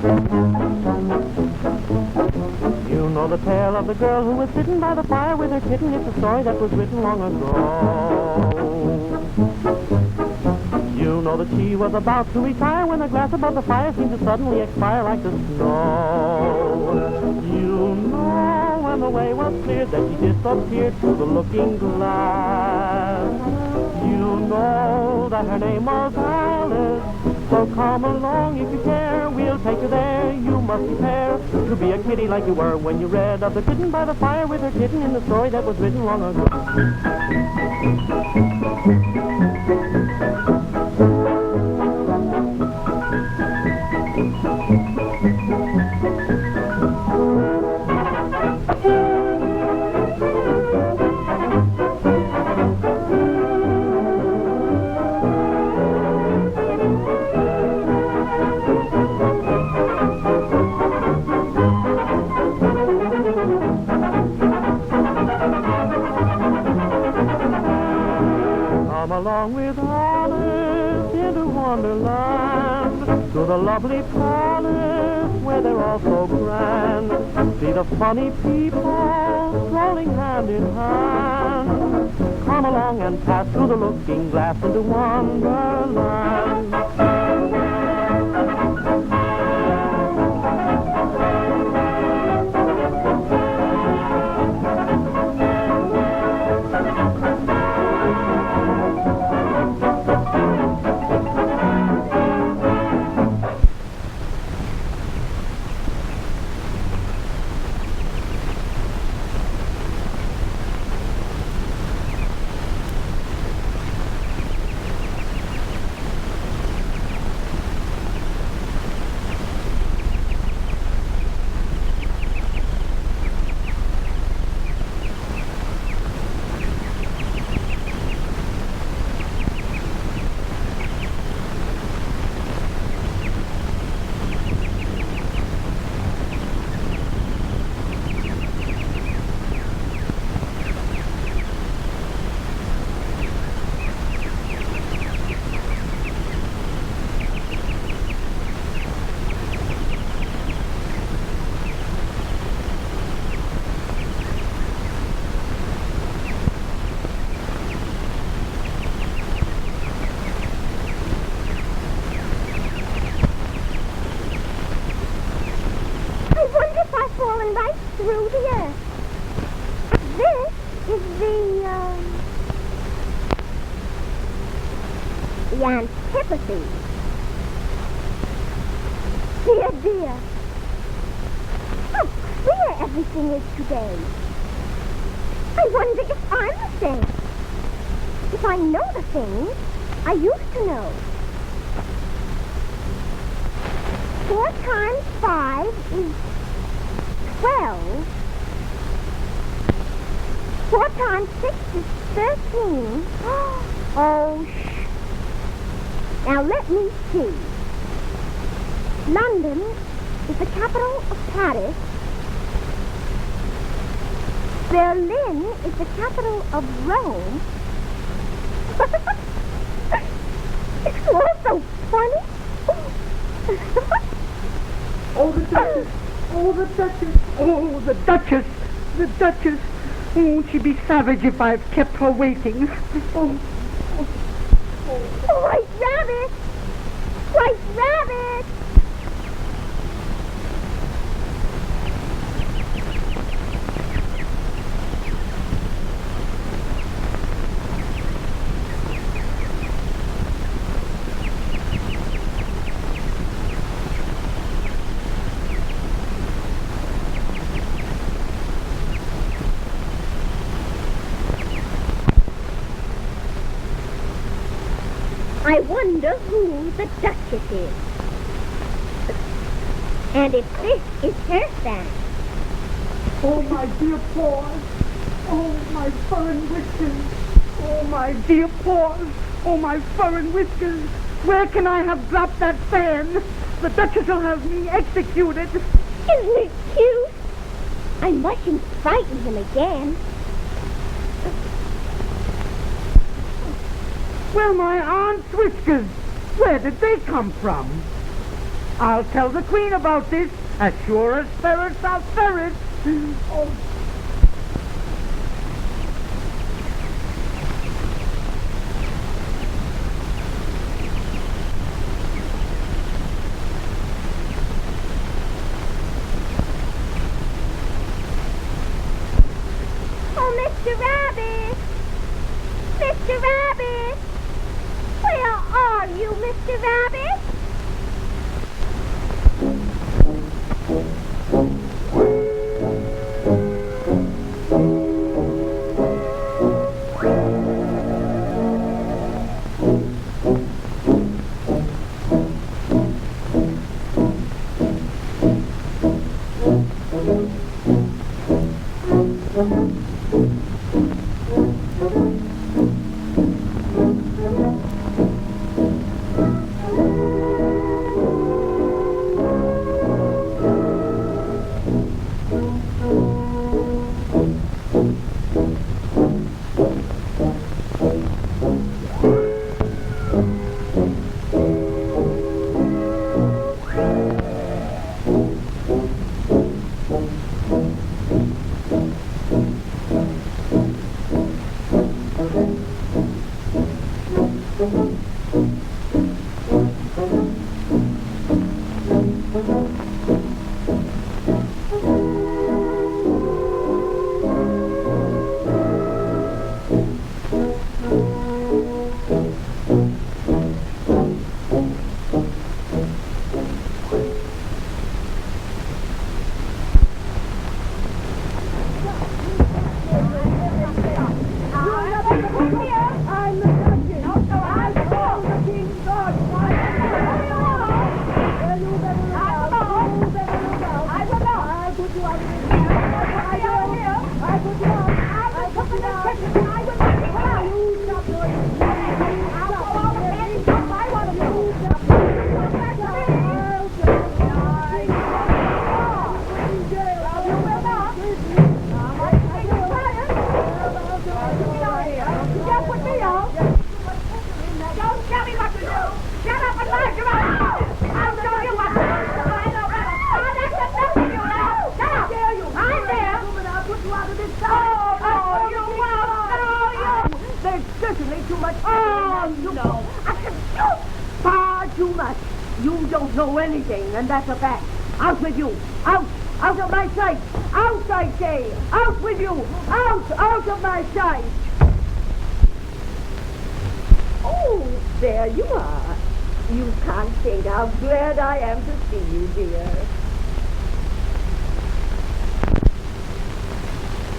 You know the tale of the girl who was sitting by the fire with her kitten. It's a story that was written long ago. You know that she was about to retire when the glass above the fire seemed to suddenly expire like the snow. You know when the way was cleared that she disappeared through the looking glass. You know that her name was Alice. So come along if you care, we'll take you there. You must prepare to be a kitty like you were when you read of the kitten by the fire with her kitten in the story that was written long ago. Along with Alice into Wonderland, to the lovely palace where they're all so grand. See the funny people strolling hand in hand. Come along and pass through the looking glass into Wonderland. Right through the earth. This is the antithesis. Dear, dear, how clear everything is today. I wonder if I'm the same. If I know the things I used to know. 4 times 5 is 12. 4 times 6 is 13. Oh, shh. Now let me see. London is the capital of Paris. Berlin is the capital of Rome. It's all so funny. Oh, the Duchess! Oh, the Duchess! Oh, the Duchess! The Duchess! Won't she be savage if I've kept her waiting? White Rabbit! White Rabbit! I wonder who the Duchess is. And if this is her fan. Oh, my dear paws. Oh, my fur and whiskers. Oh, my dear paws. Oh, my fur and whiskers. Where can I have dropped that fan? The Duchess will have me executed. Isn't it cute? I mustn't frighten him again. Well, my aunt's whiskers. Where did they come from? I'll tell the Queen about this, as sure as ferrets are ferrets. Oh. Mr. Rabbit! Mr. Rabbit! Where are you, Mr. Rabbit? And that's a fact. Out with you. Out. Out of my sight. Out, I say. Out with you. Out of my sight. Oh, there you are. You can't think how glad I am to see you, dear.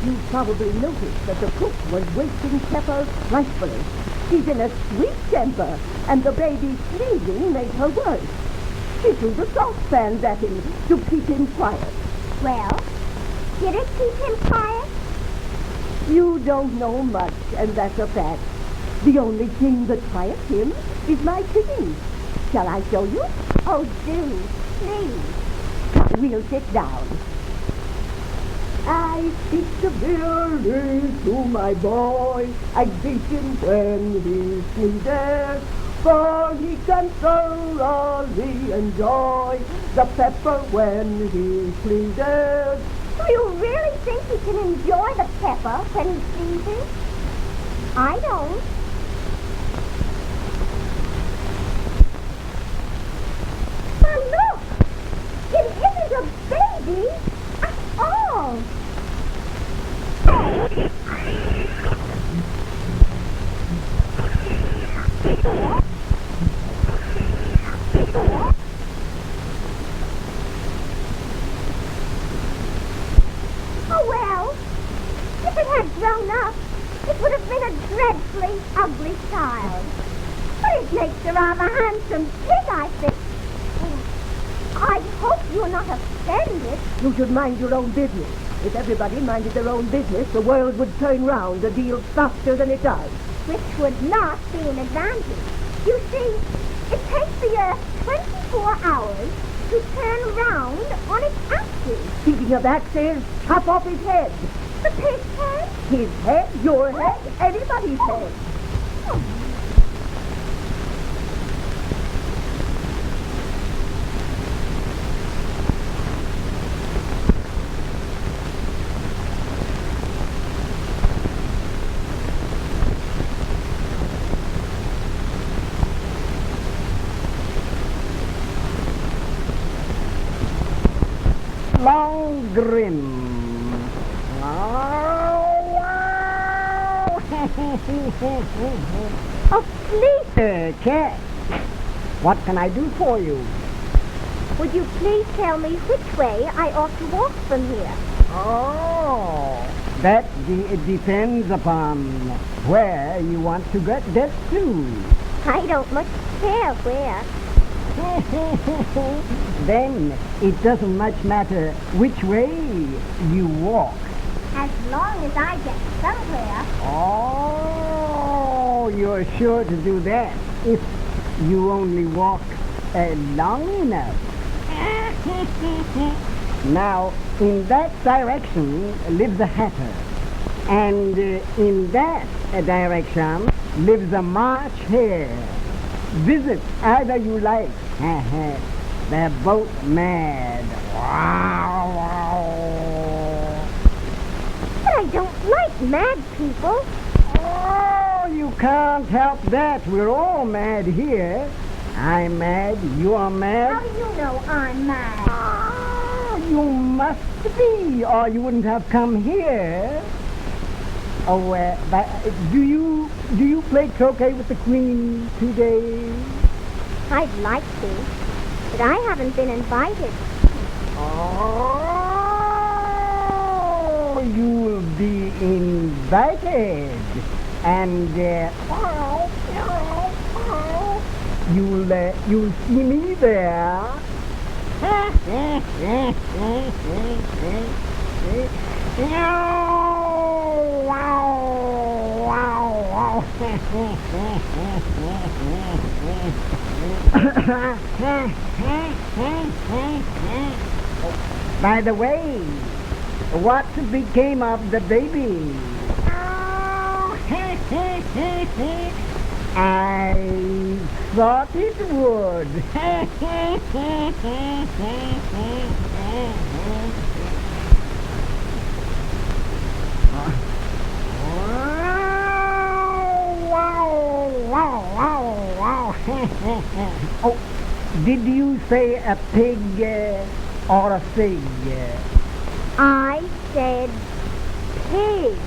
You probably noticed that the cook was wasting Pepper frightfully. She's in a sweet temper, and the baby sneezing made her worse. She threw the saucepans at him to keep him quiet. Well, did it keep him quiet? You don't know much, and that's a fact. The only thing that quiets him is my singing. Shall I show you? Oh, do, please. We'll sit down. I speak severely to my boy. I beat him when he sneezes, for he can thoroughly enjoy the pepper when he pleases. Do you really think he can enjoy the pepper when he sneezes? I don't. But look! It isn't a baby at all! Oh, well, if it had grown up, it would have been a dreadfully ugly child. But it makes a rather handsome pig, I think. I hope you're not offended. You should mind your own business. If everybody minded their own business, the world would turn round a deal faster than it does. Which would not be an advantage. You see, it takes the Earth 24 hours to turn round on its axis. Speaking of axes, chop off his head. The pig's head? His head, your head, anybody's head. Oh. long grin. Oh, please, Cat, what can I do for you? would you please tell me which way I ought to walk from here? Oh, that depends upon where you want to get to. I don't much care where. Then it doesn't much matter which way you walk. As long as I get somewhere. Oh, you're sure to do that if you only walk long enough. Now, in that direction lives a hatter, and in that direction lives a March hare. Visit either you like. They're both mad. But I don't like mad people. Oh, you can't help that. We're all mad here. I'm mad. You are mad. How do you know I'm mad? Oh, you must be, or you wouldn't have come here. Oh, but do you play croquet with the Queen today? I'd like to, but I haven't been invited. Oh, you'll be invited, and you'll see me there. By the way, what became of the baby? I thought it would. Oh, did you say a pig or a fig? I said pig.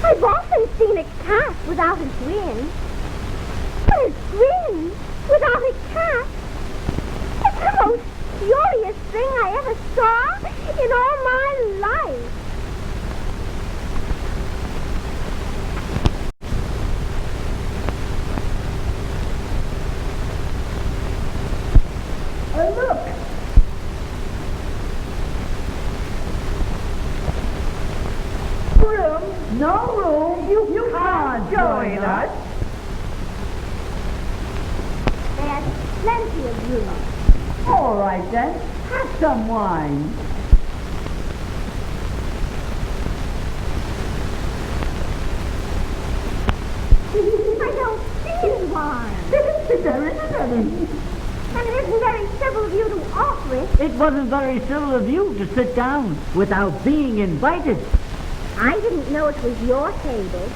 I've often seen a cat without a grin. But a grin without a cat? It's the most curious thing I ever saw in all my life. Look! Room? No room. You can't join us. There's plenty of room. All right then. Have some wine. I don't see any wine. There isn't any. And it isn't very civil of you to offer it. It wasn't very civil of you to sit down without being invited. I didn't know it was your table.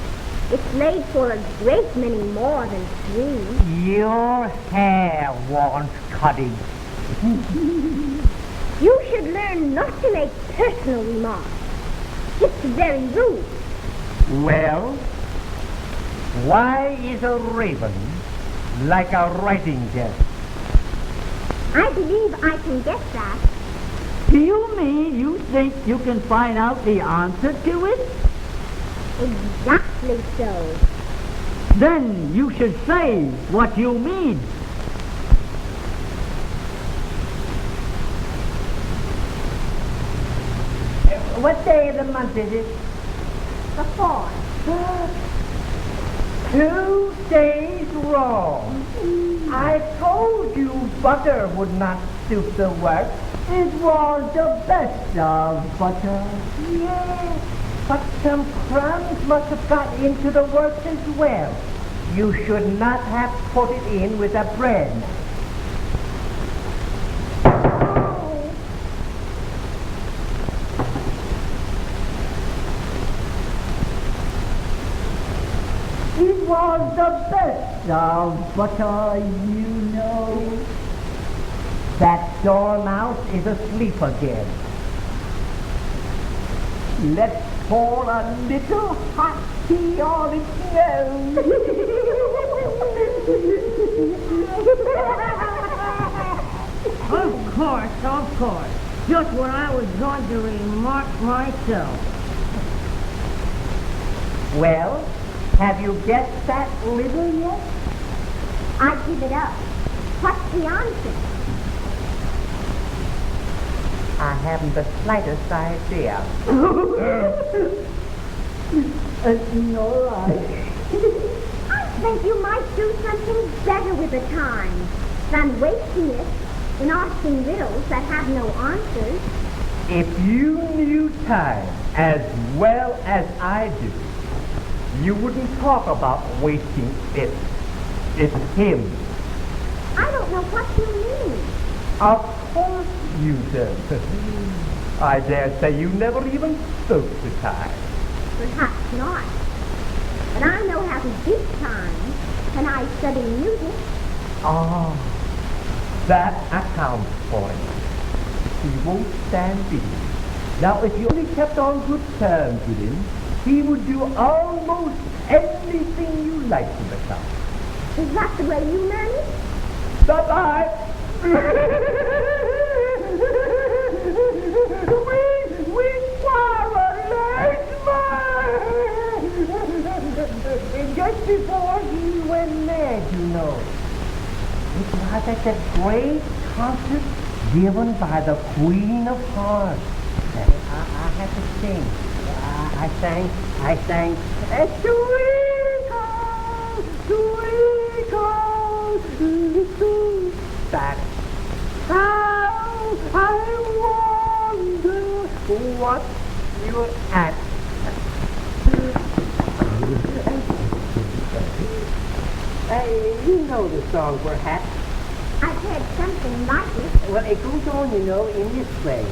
It's laid for a great many more than 3. Your hair wants cutting. You should learn not to make personal remarks. It's very rude. Well, why is a raven like a writing desk? I believe I can get that. Do you mean you think you can find out the answer to it? Exactly so. Then you should say what you mean. What day of the month is it? The 4th. 2 days wrong. I told you butter would not suit the work. It was the best of butter. Yes, but some crumbs must have got into the works as well. You should not have put it in with the bread. was the best of butter, you know. That dormouse is asleep again. Let's pour a little hot tea on its nose. Of course. Just what I was going to remark myself. Well, have you guessed that riddle yet? I give it up. What's the answer? I haven't the slightest idea. All right. I think you might do something better with the time than wasting it in asking riddles that have no answers. If you knew time as well as I do, you wouldn't talk about wasting it. It's him. I don't know what you mean. Of course you do. I dare say you never even spoke to time. Perhaps not. But I know how to beat time when I study music. Ah, that accounts for it. He won't stand beating. Now, if you only kept on good terms with him, he would do almost anything you liked to become. Is that the way you learn it? Bye-bye. We quarreled, just before he went mad, you know. It was at that great concert given by the Queen of Hearts. I had to sing. I sang, Twinkle, little star. How I wonder what you're at. Hey, you know the song, perhaps. I've heard something like it. Well, it goes on, you know, in this way.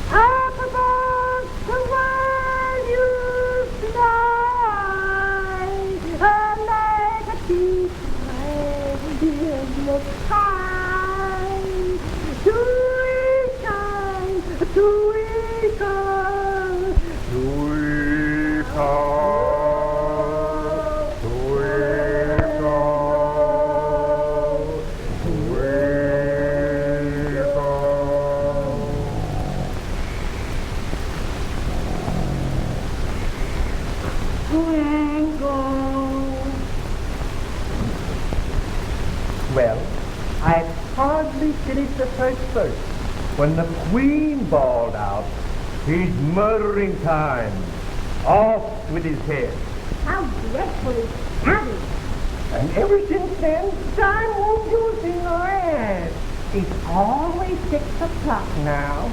Up above the world you fly, like a thief in the sky. Twinkle, twinkle, twinkle. Well, I had hardly finished the first verse when the Queen bawled out, "He's murdering time! Off with his head!" How dreadfully savage. And ever since then, time won't do a thing or ass. It's always 6 o'clock now.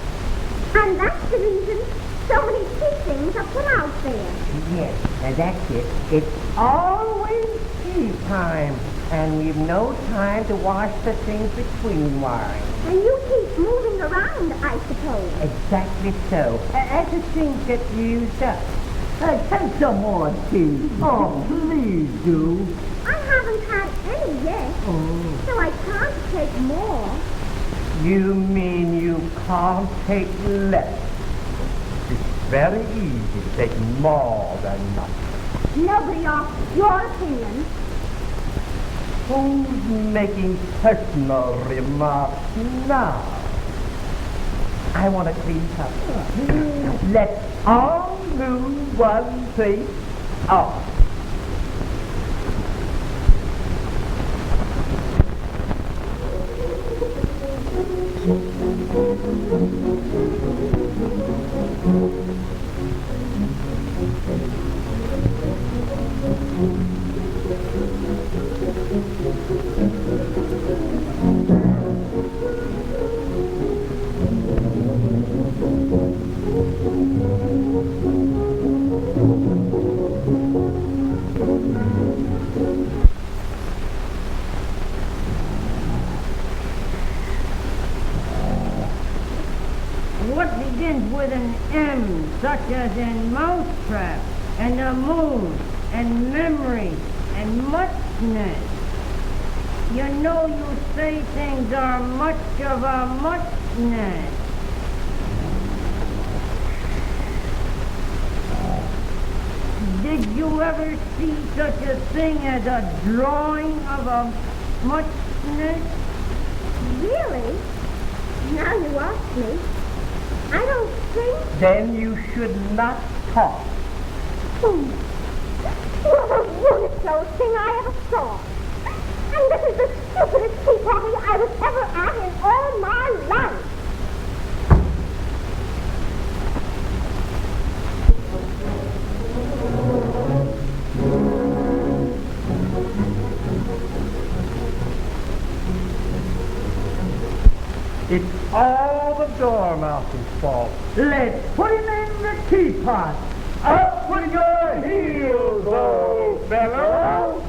And that's the reason so many teachings are put out there. Yes, and that's it. It's always tea time, and we've no time to wash the things between while. And you keep moving around, I suppose. Exactly so. As the things get used up. Take some more tea. Oh, please do. I haven't had any yet, so I can't take more. You mean you can't take less? It's very easy to take more than nothing. Nobody asks your opinion. Who's making personal remarks now? I want to clean up. Let's all move one place off. What begins with an M, such as in Mousetrap, and the moon, and memory, and muchness. You know you say things are much of a muchness. Did you ever see such a thing as a drawing of a muchness? Really? Now you ask me. I don't think... Then you should not talk. You're the rudest thing I ever saw. And this is the stupidest tea party I was ever at in all my life. It's all the dormouse's fault. Let's put him in the teapot. Up with your heels, old fellow.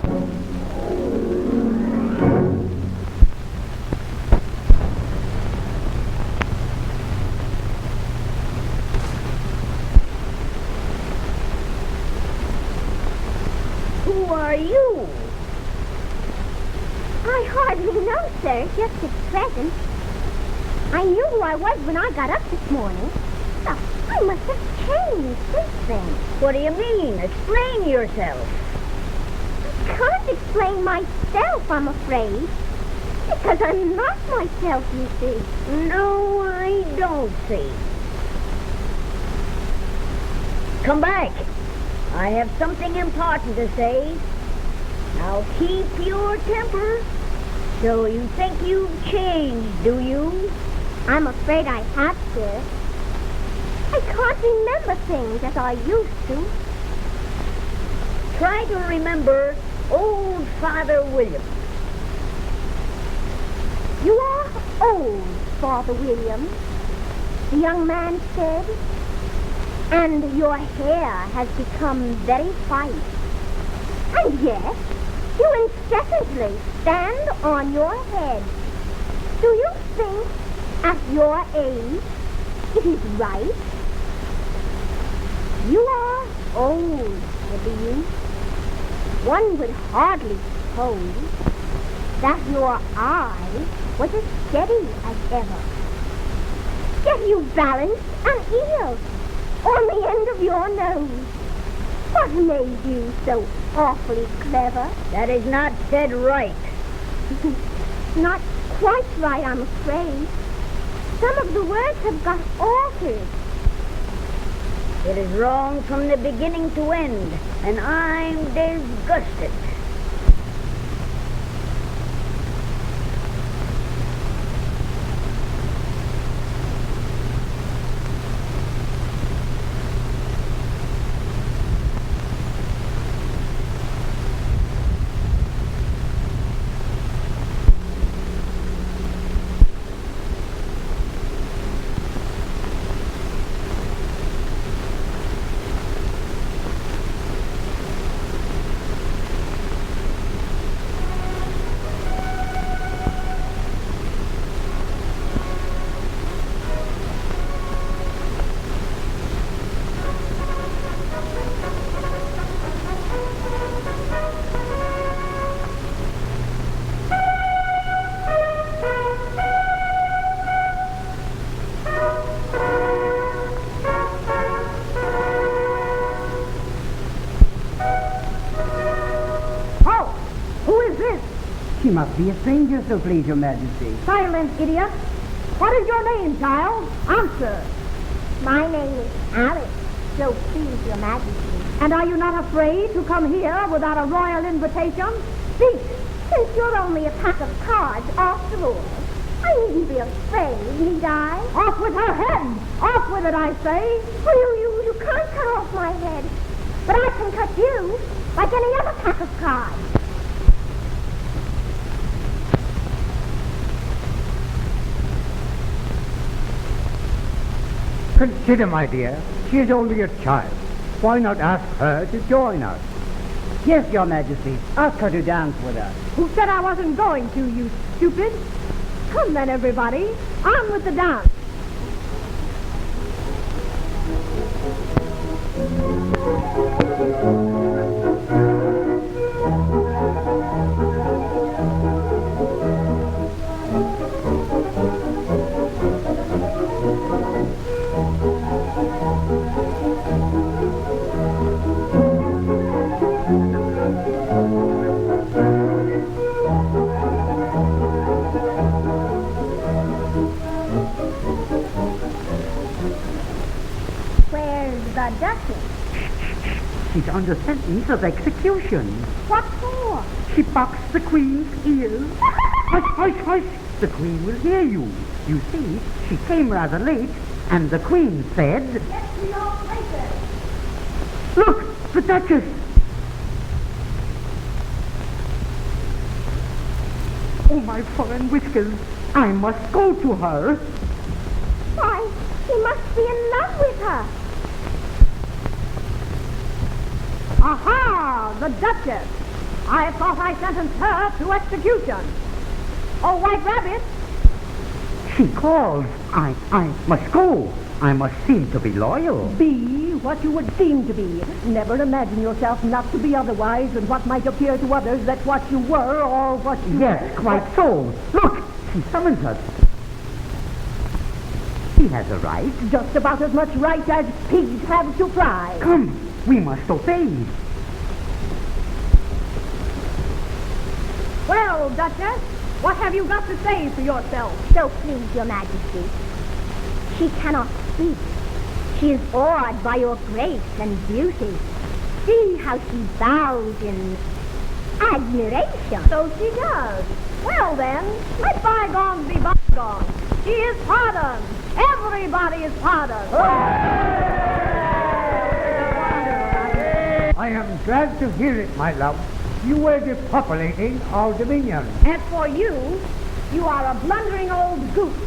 Who are you? I hardly know, sir, just at present. I knew who I was when I got up this morning. Oh, I must have changed since then. What do you mean? Explain yourself. I can't explain myself, I'm afraid. Because I'm not myself, you see. No, I don't see. Come back. I have something important to say. Now keep your temper. So you think you've changed, do you? I'm afraid I have, sir. I can't remember things as I used to. Try to remember old Father William. You are old, Father William, the young man said, and your hair has become very white. And yet, you incessantly stand on your head. Do you think, at your age, it is right? You are old, Mr. Youth. One would hardly suppose that your eye was as steady as ever. Yet you balanced an ear on the end of your nose. What made you so awfully clever? That is not said right. Not quite right, I'm afraid. Some of the words have got altered. It is wrong from the beginning to end, and I'm disgusted. She must be a stranger, so please, Your Majesty. Silence, idiot. What is your name, child? Answer. My name is Alice, so please, Your Majesty. And are you not afraid to come here without a royal invitation? Speak. Since you're only a pack of cards, after all, I needn't be afraid, need I? Off with her head! Off with it, I say! Well, you can't cut off my head, but I can cut you, like any other pack of cards. Consider, my dear, she is only a child. Why not ask her to join us? Yes, Your Majesty. Ask her to dance with us. Who said I wasn't going to, you stupid? Come then, everybody. On with the dance. Duchess? She's under sentence of execution. What for? She boxed the Queen's ears. Hush, hush, hush. The Queen will hear you. You see, she came rather late, and the Queen said... Get to your places. Look, the Duchess. Oh, my fur and whiskers. I must go to her. Why, he must be in love with her. Aha! The Duchess! I thought I sentenced her to execution. Oh, White Rabbit! She calls. I must go. I must seem to be loyal. Be what you would seem to be. Never imagine yourself not to be otherwise than what might appear to others that what you were or what you... Yes, quite so. Look, she summons us. She has a right. Just about as much right as pigs have to fly. Come, we must obey. Well, Duchess, what have you got to say for yourself? So please, Your Majesty. She cannot speak. She is awed by your grace and beauty. See how she bows in admiration. So she does. Well then, let bygones be bygones. She is pardoned. Everybody is pardoned. I am glad to hear it, my love. You were depopulating our dominion. As for you, you are a blundering old goose.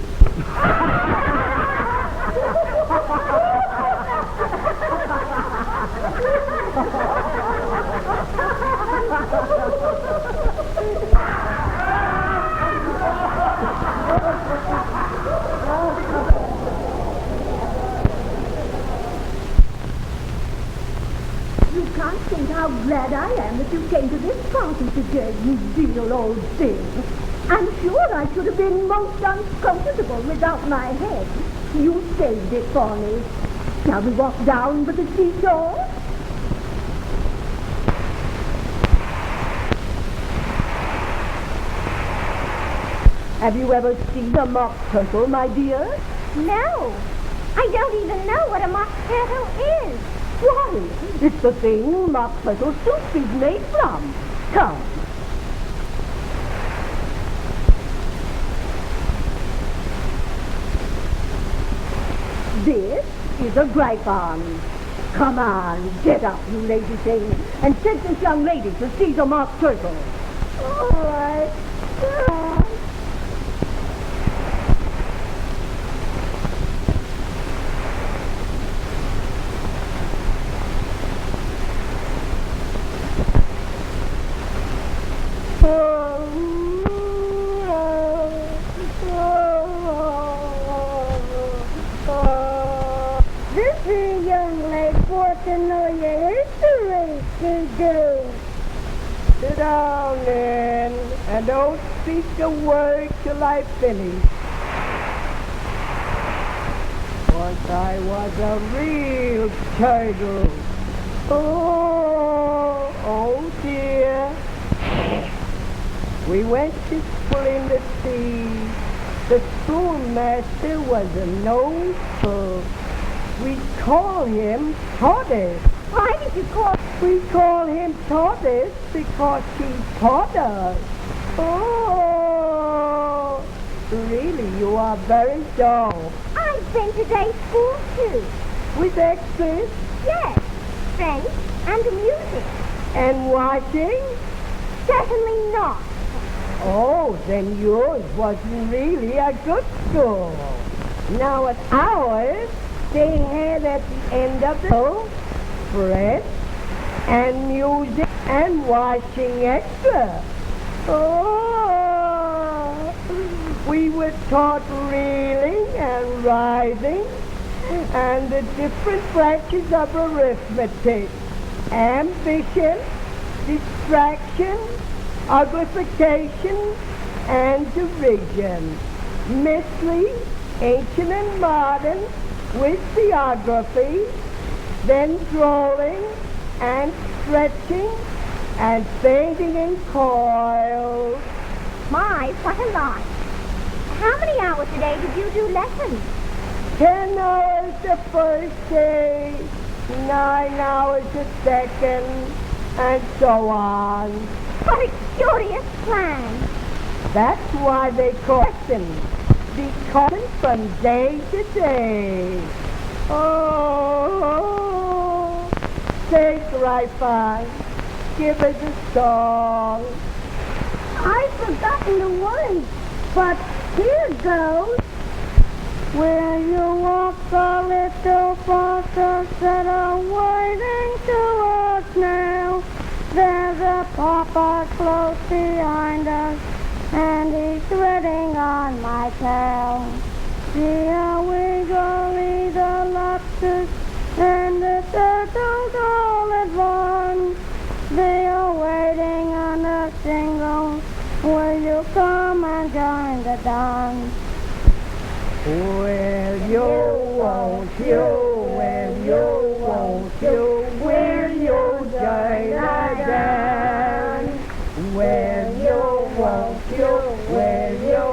You can't think how glad I am that you came to this party today, you dear old thing. I'm sure I should have been most uncomfortable without my head. You saved it for me. Shall we walk down to the seashore? Have you ever seen a mock turtle, my dear? No, I don't even know what a mock turtle is. Why, it's the thing mock turtle soup is made from. Come. This is a griffon. Come on, get up, you lazy thing, and take this young lady to see the mock turtle. All right. This here young lady wants to know your history, she do. Sit down, then, and don't speak a word till I finish. Once I was a real turtle. Oh dear. We went to school in the sea. The schoolmaster was a noseful. We call him Tortoise. Why did you call... We call him Tortoise because he taught us. Oh, really, you are very dull. I've been to day school, too. With extras Yes, French and music. and watching? Certainly not. Oh, then yours wasn't really a good school. Now at ours, they had at the end of the school French and music and watching extra. Oh, we were taught reeling and rising and the different branches of arithmetic, ambition, distraction, uglification, and division, mystery, ancient and modern, with geography, then drawing and stretching and fainting in coils. My, what a lot. How many hours a day did you do lessons? 10 hours the first day, 9 hours a second, and so on. What a curious plan. That's why they question. Because from day to day. Oh, take right by. Give us a song. I've forgotten the words, but here goes. Will you walk a little faster instead of waiting to us now? There's a papa close behind us, and he's treading on my tail. See how wiggly the lobsters and the turtles all at once. They are waiting on a single. Will you come and join the dance? Will you, won't you, will you, won't you, will you join the dance? Will you, won't you, will you,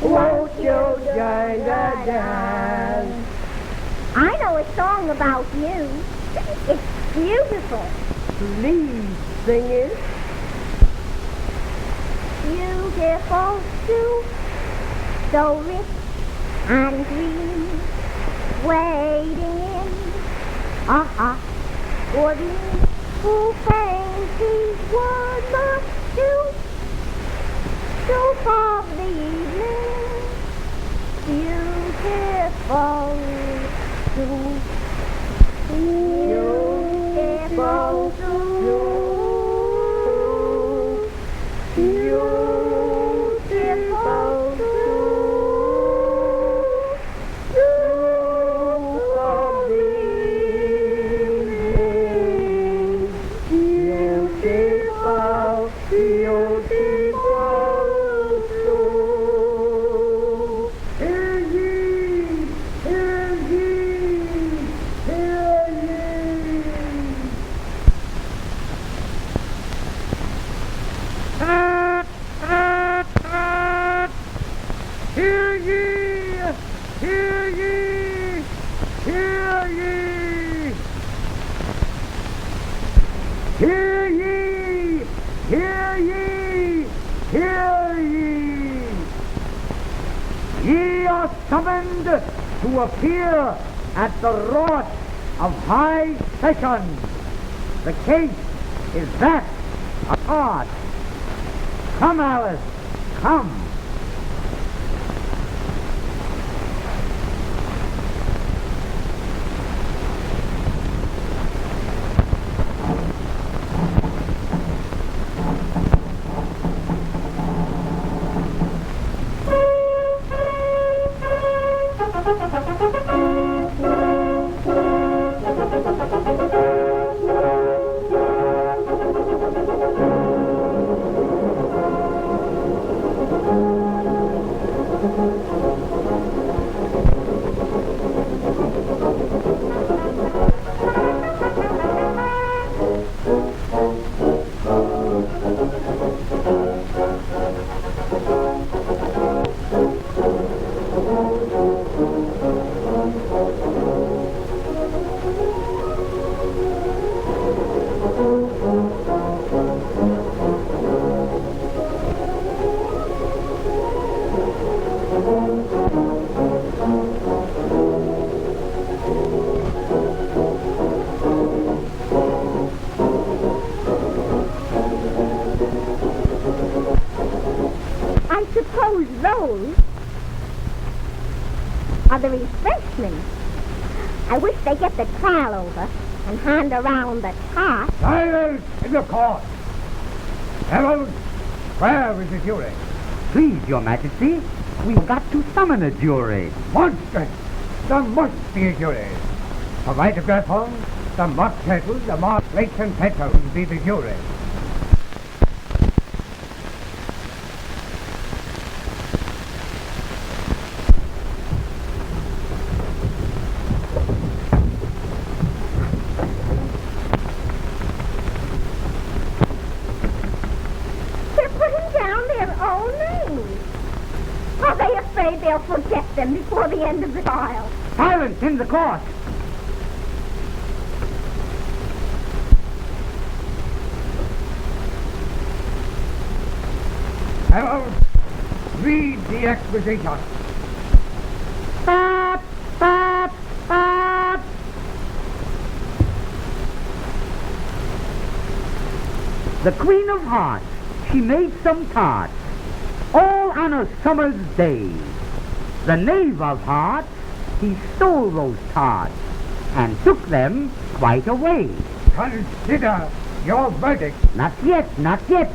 won't you join the dance? I know a song about you. It's beautiful. Please sing it. Beautiful too. So rich and green, waiting in for the who thinks he's one must do to of the evening. Beautiful too. Beautiful too. Beautiful too. Hear ye! Hear ye! Hear ye! Ye are summoned to appear at the wrath of high session. The case is that of art. Come, Alice, come. I suppose those are the refreshments. I wish they'd get the trial over and hand around the tart. Silence in the court! Herald, where is the jury? Please, Your Majesty, we've got to summon a jury. Monstrous! There must be a jury. For right of grapple, the mock turtles, the mock lakes and petals be the jury. They're putting down their own names. Are they afraid they'll forget them before the end of the trial? Silence in the court! Carroll, read the exposition. Bop, bop, bop. The Queen of Hearts, she made some tarts, all on a summer's day. The Knave of Hearts, he stole those tarts, and took them quite away. Consider your verdict. Not yet, not yet.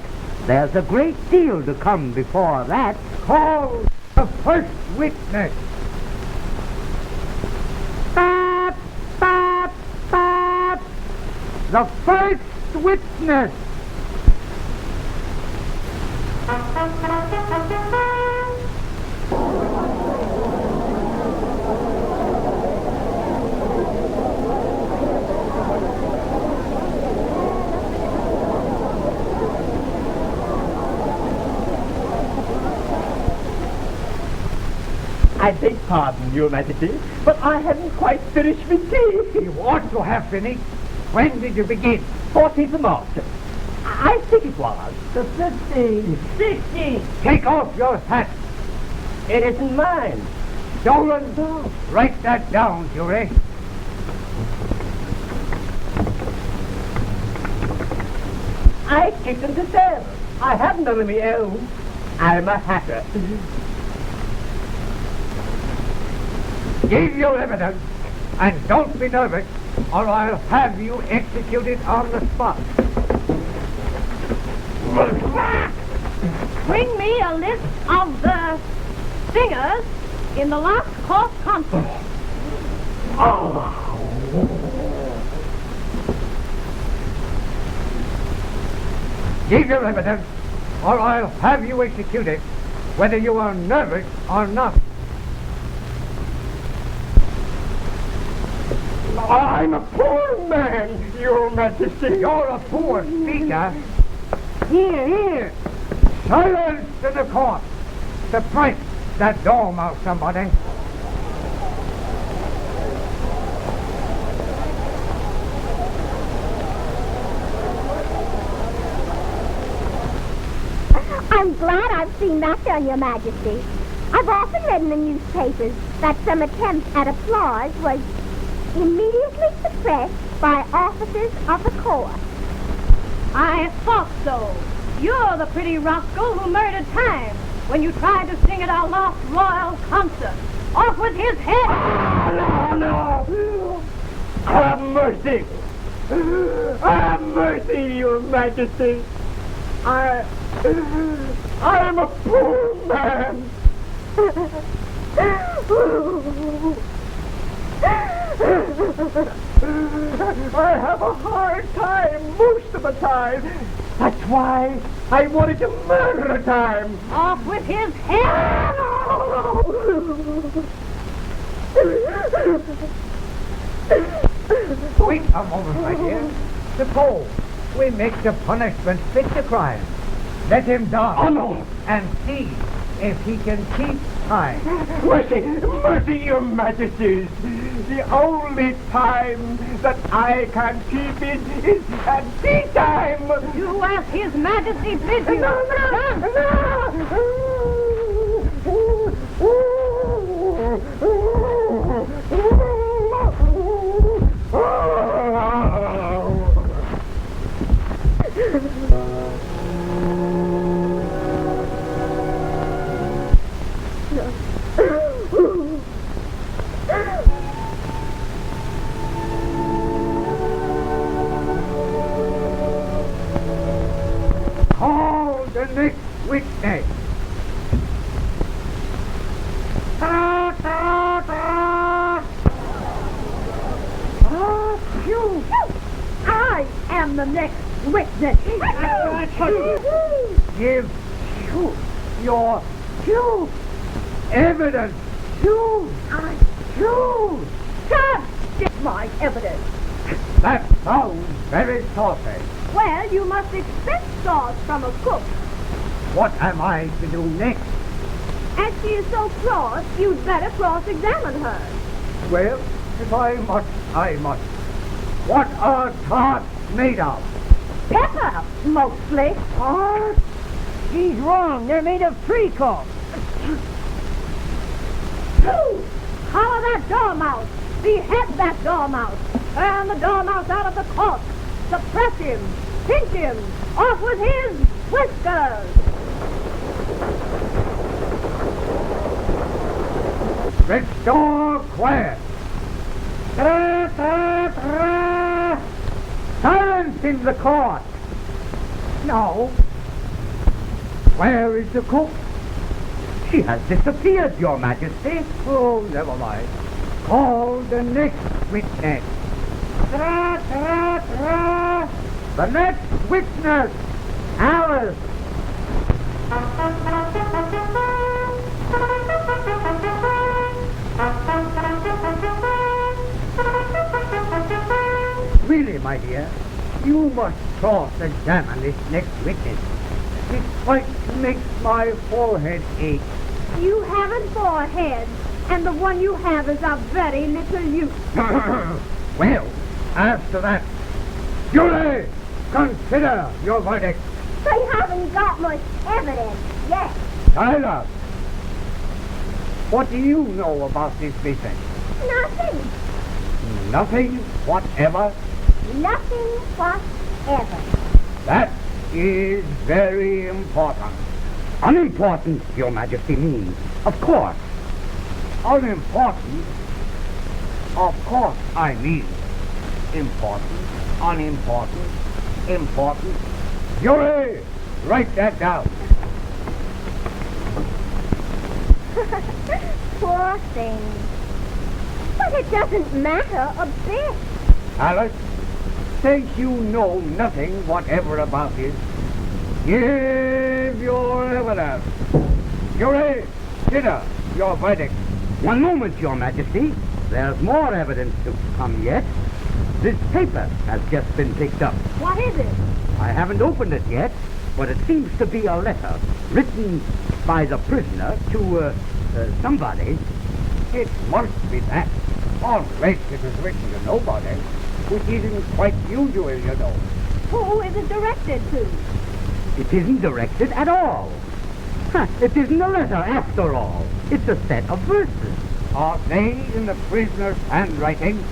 There's a great deal to come before that. Call the first witness. Bop, bop, bop. The first witness. I beg pardon, Your Majesty, but I hadn't quite finished my tea. You ought to have finished. When did you begin? 14th of March. I think it was. The 15th. 16th. Take off your hat. It isn't mine. Stolen. Write that down, jury. I kicked him to death. I have none of my own. I'm a hatter. Give your evidence, and don't be nervous, or I'll have you executed on the spot. Bring me a list of the singers in the last court concert. Give your evidence, or I'll have you executed, whether you are nervous or not. I'm a poor man, Your Majesty. You're a poor speaker. Here. Silence in the court. Suppress that dormouse, somebody. I'm glad I've seen that done, Your Majesty. I've often read in the newspapers that some attempt at applause was immediately suppressed by officers of the court. I thought so. You're the pretty rascal who murdered time when you tried to sing at our last royal concert. Off with his head! No! Have mercy! Have mercy, Your Majesty! I am a poor man! I have a hard time most of the time. That's why I wanted to murder time. Off with his head! Wait a moment, my dear. Suppose we make the punishment fit the crime. Let him die. Oh, no. And see if he can keep time. Mercy, mercy, Your Majesty. The only time that I can keep it is at tea time. You as His Majesty bid you. Call the next witness. You! I am the next witness. Give your evidence. I choose. Can't get my evidence. That sounds very saucy. Well, you must expect sauce from a cook. What am I to do next? As she is so cross, you'd better cross-examine her. Well, if I must, I must. What are tarts made of? Pepper, mostly. Tarts? He's wrong. They're made of treacle. Collar that dormouse! Behead that dormouse! Turn the dormouse out of the court! Suppress him! Pinch him! Off with his whiskers! Restore quiet. Silence in the court. Now, where is the cook? She has disappeared, Your Majesty. Oh, never mind. Call the next witness. The next witness, Alice. Really, my dear, you must cross-examine this next witness. It quite makes my forehead ache. You haven't four heads, and the one you have is of very little use. Well, after that, jury, consider your verdict. They haven't got much evidence yet. Tyler, what do you know about this business? Nothing. Nothing whatever? Nothing whatever. That is very important. Unimportant, Your Majesty means. Of course. Unimportant? Of course I mean. Important, unimportant, important. Jury, write that down. Poor thing. But it doesn't matter a bit. Alice, since you know nothing whatever about this, give your evidence. Jury, consider your verdict. One moment, Your Majesty. There's more evidence to come yet. This paper has just been picked up. What is it? I haven't opened it yet, but it seems to be a letter written by the prisoner to, somebody. It must be that. Unless it is written to nobody, which isn't quite usual, you know. Who is it directed to? It isn't directed at all. It isn't a letter after all. It's a set of verses. Are they in the prisoner's handwriting?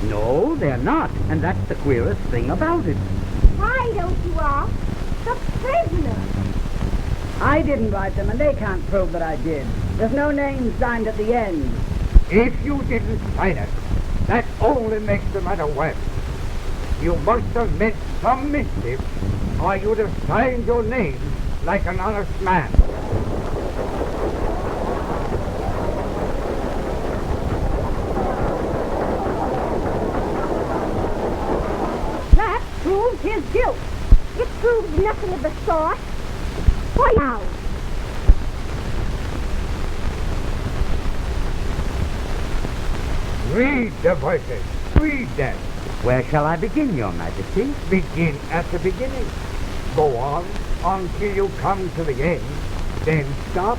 No, they're not, and that's the queerest thing about it. Why don't you ask the prisoner? I didn't write them, and they can't prove that I did. There's no name signed at the end. If you didn't sign it, that only makes the matter worse. You must have meant some mischief, or you'd have signed your name like an honest man. That proves his guilt. It proves nothing of the sort. Why now? Read the verses. Read them. Where shall I begin, Your Majesty? Begin at the beginning. Go on until you come to the end. Then stop.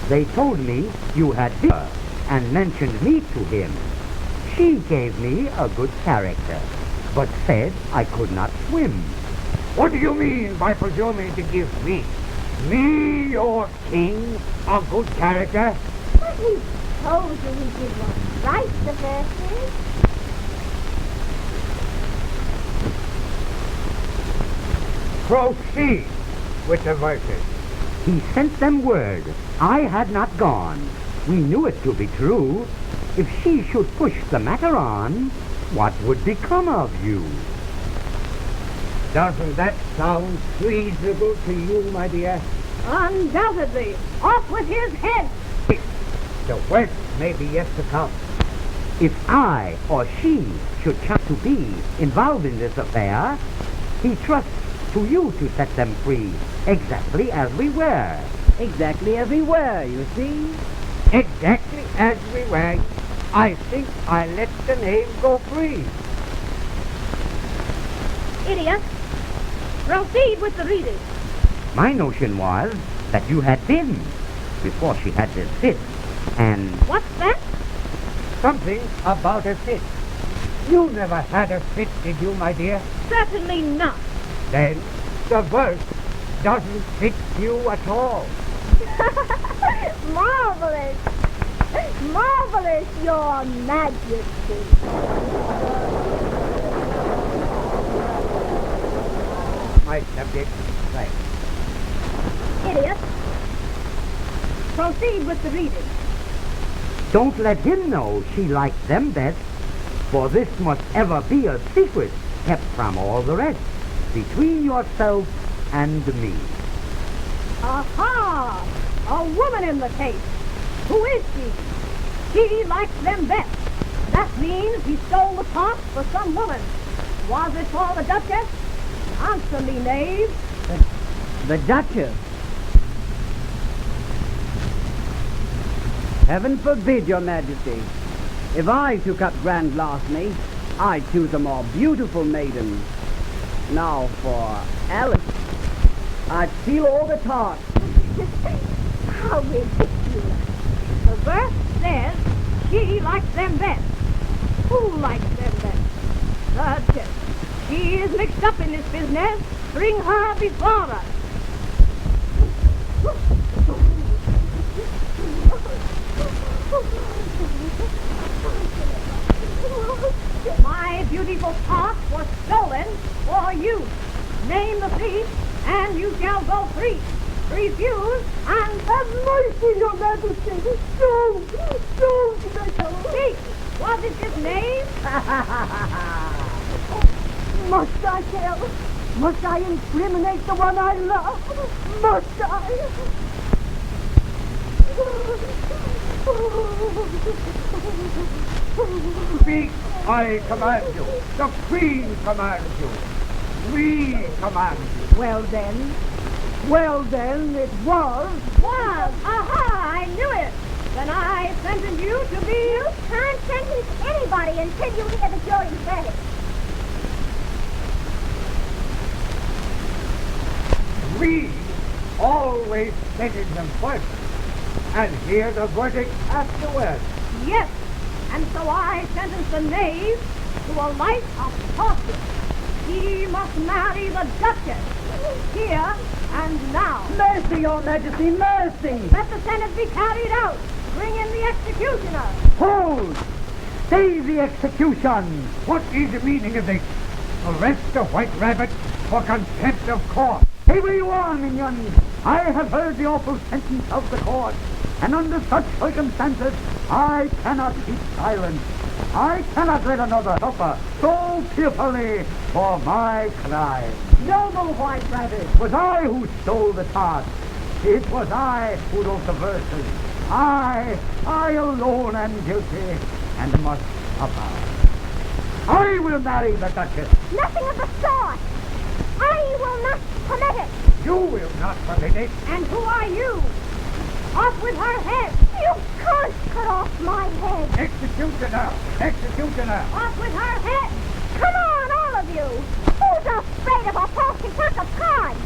They told me you had been her and mentioned me to him. She gave me a good character, but said I could not swim. What do you mean by presuming to give me, your king, a good character? But he told you he did not write the verses. Proceed with the verses. He sent them word I had not gone. We knew it to be true. If she should push the matter on, what would become of you? Doesn't that sound reasonable to you, my dear? Undoubtedly. Off with his head. The worst may be yet to come. If I or she should chance to be involved in this affair, he trusts to you to set them free, exactly as we were. Exactly as we were, you see. Exactly as we were. I think I let the name go free. Idiot. Proceed with the reading. My notion was that you had been before she had this fit, and What's that? Something about a fit. You never had a fit, did you, my dear? Certainly not. Then the verse doesn't fit you at all. Marvelous! Marvelous, Your Majesty. My subject, right. Idiot. Proceed with the reading. Don't let him know she likes them best, for this must ever be a secret kept from all the rest, between yourself and me. Aha! A woman in the case. Who is she? She likes them best. That means he stole the pot for some woman. Was it for the Duchess? Answer me, knave. The Duchess? Heaven forbid, Your Majesty. If I took up grand larceny, I'd choose a more beautiful maiden. Now for Alice, I'd steal all the tarts. How ridiculous. The verse says she likes them best. Who likes them best? The Duchess. She is mixed up in this business. Bring her before us. My beautiful pot was stolen for you. Name the thief, and you shall go free. Refuse, and have mercy, Your Majesty. Don't speak. Was it his name? Must I tell? Must I incriminate the one I love? Must I? Speak, I command you. The Queen commands you. We command you. Well then, it was. Was! Aha! I knew it! Then I sentence you to be... You can't sentence anybody until you hear the jury's verdict. We always sentence them first and hear the verdict afterwards. Yes, and so I sentence the knave to a life of torture. He must marry the Duchess, here and now. Mercy, Your Majesty, mercy! Let the sentence be carried out. Bring in the executioner. Hold! Stay the execution! What is the meaning of this? Arrest the White Rabbit for contempt of court. Stay where you are, minions! I have heard the awful sentence of the court, and under such circumstances, I cannot keep silent. I cannot let another suffer so fearfully for my crime. Noble White Rabbit! It was I who stole the tart. It was I who wrote the verses. I alone am guilty and must suffer. I will marry the Duchess. Nothing of the sort. I will not permit it. You will not permit it. And who are you? Off with her head. You can't cut off my head. Executioner! Executioner! Off with her head. Come on, all of you. Who's afraid of a false attack of cards?